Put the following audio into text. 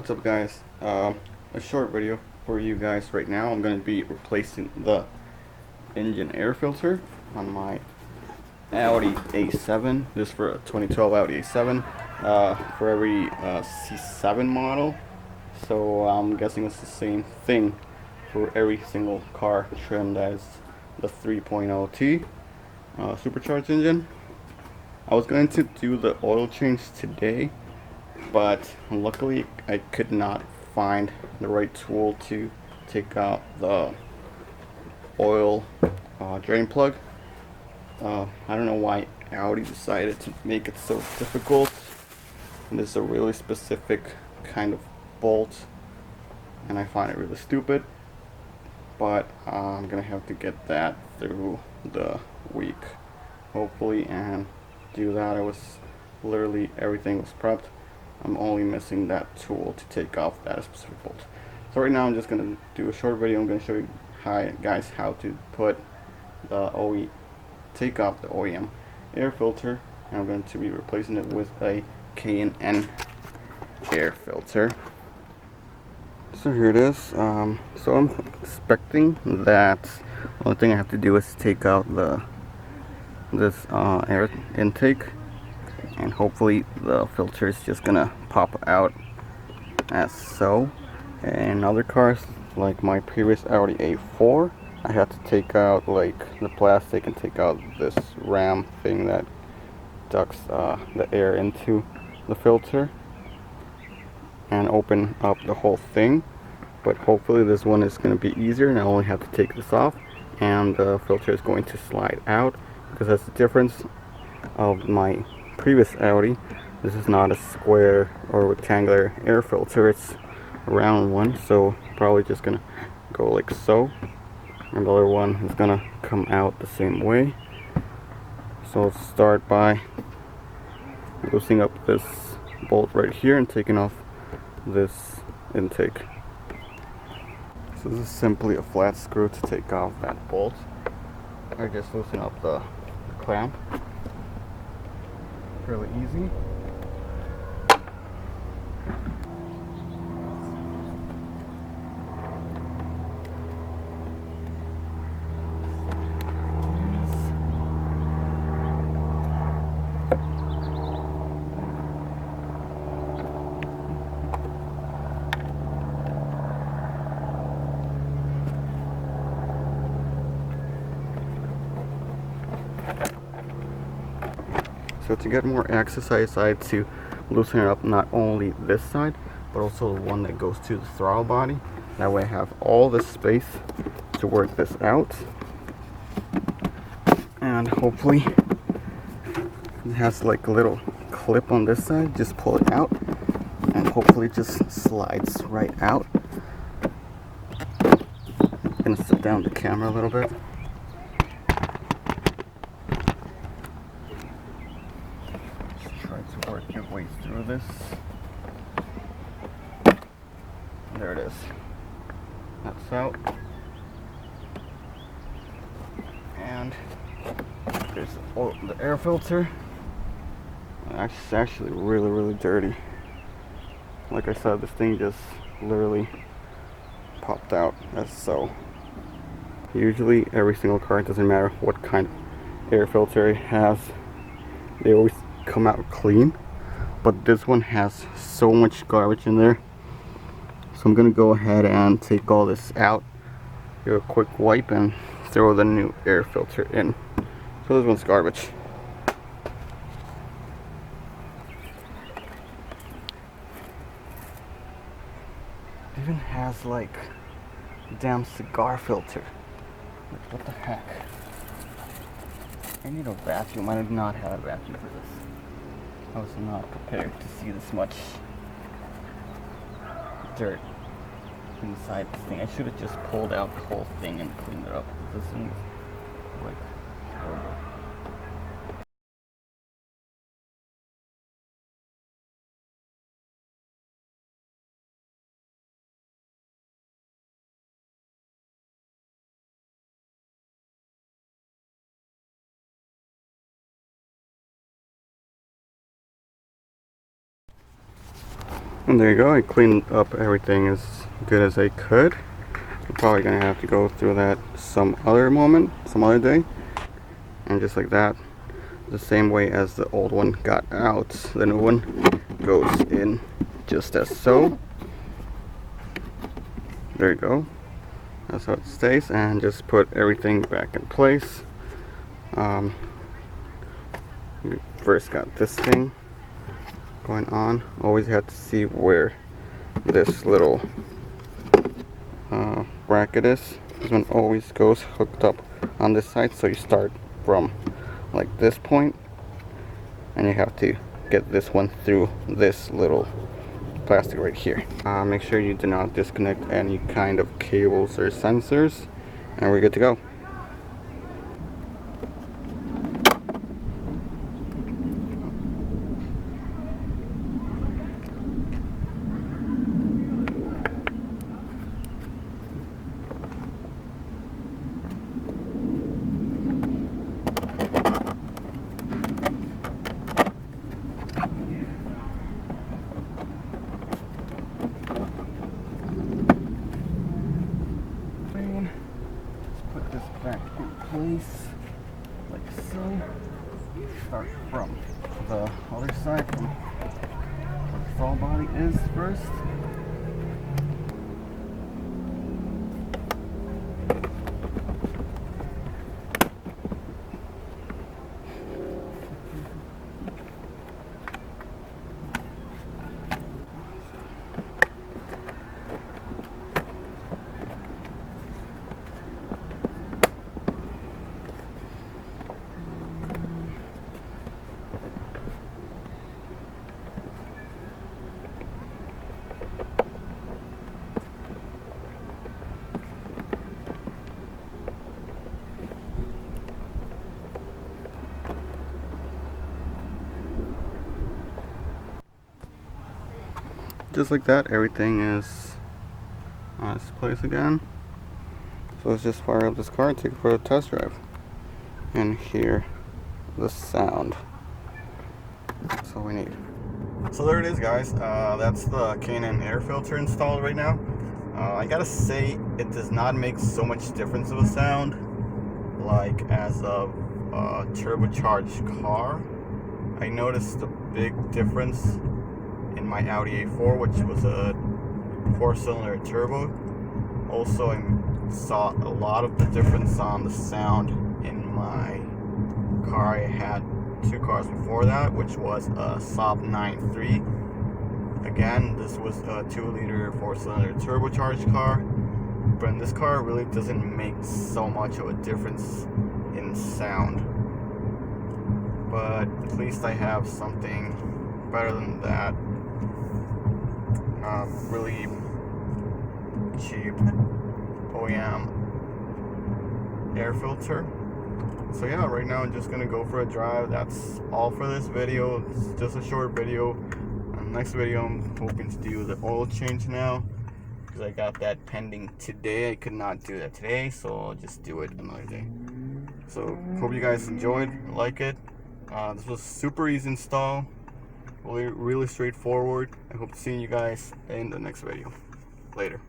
What's up, guys? A short video for you guys right now. I'm going to be replacing the engine air filter on my Audi A7. This is for a 2012 Audi A7 for every C7 model. So I'm guessing it's the same thing for every single car trimmed as the 3.0T supercharged engine. I was going to do the oil change today, but luckily I could not find the right tool to take out the oil drain plug. I don't know why Audi decided to make it so difficult. And this is a really specific kind of bolt, and I find it really stupid, but I'm gonna have to get that through the week hopefully and do that. I was literally everything was prepped. I'm only missing that tool to take off that specific bolt. So right now I'm just going to do a short video. I'm going to show you guys how to put the take off the OEM air filter, and I'm going to be replacing it with a K&N air filter. So here it is. So I'm expecting that the only thing I have to do is take out this air intake, and hopefully the filter is just gonna pop out as so. And other cars, like my previous Audi A4, I had to take out like the plastic and take out this ram thing that ducts the air into the filter and open up the whole thing. But hopefully this one is going to be easier, and I only have to take this off and the filter is going to slide out, because that's the difference of my previous Audi. This is not a square or rectangular air filter, it's a round one, so probably just gonna go like so, and the other one is gonna come out the same way. So let's start by loosening up this bolt right here and taking off this intake. So this is simply a flat screw to take off that bolt. I just loosen up the clamp. Really easy. So to get more access, I decided to loosen it up not only this side, but also the one that goes to the throttle body. That way I have all the space to work this out. And hopefully it has like a little clip on this side. Just pull it out and hopefully it just slides right out. I'm gonna set down the camera a little bit. Work your way through this. There it is. That's out. And there's the air filter. It's actually really dirty. Like I said, this thing just literally popped out as so. Usually every single car, it doesn't matter what kind of air filter it has, they always come out clean, but this one has so much garbage in there, so I'm gonna go ahead and take all this out, do a quick wipe, and throw the new air filter in. So this one's garbage. It even has like a damn cigar filter. Like, what the heck? I need a vacuum. I did not have a vacuum for this. I was not prepared to see this much dirt inside this thing. I should have just pulled out the whole thing and cleaned it up. This thing is like horrible. And there you go, I cleaned up everything as good as I could. I'm probably gonna have to go through that some other day. And just like that, the same way as the old one got out, the new one goes in just as so. There you go. That's how it stays, and just put everything back in place. We first got this thing going on. Always have to see where this little bracket is. This one always goes hooked up on this side, so you start from like this point, and you have to get this one through this little plastic right here. Make sure you do not disconnect any kind of cables or sensors, and we're good to go. Put this back in place like so. Start from the other side, from where the saw body is first. Just like that, everything is on its place again. So let's just fire up this car and take it for a test drive and hear the sound. That's all we need. So there it is, guys. That's the K&N air filter installed right now. I gotta say, it does not make so much difference of a sound like as a turbocharged car. I noticed a big difference in my Audi A4, which was a 4-cylinder turbo. Also, I saw a lot of the difference on the sound in my car. I had 2 cars before that, which was a Saab 9.3. Again, this was a 2-liter 4-cylinder turbocharged car, but in this car it really doesn't make so much of a difference in sound. But at least I have something better than that. Really cheap OEM air filter. So yeah, right now I'm just gonna go for a drive. That's all for this video. It's just a short video. Next video I'm hoping to do the oil change now, because I got that pending today. I could not do that today, so I'll just do it another day. So hope you guys enjoyed, like it. This was super easy install, really straightforward. I hope to see you guys in the next video. Later.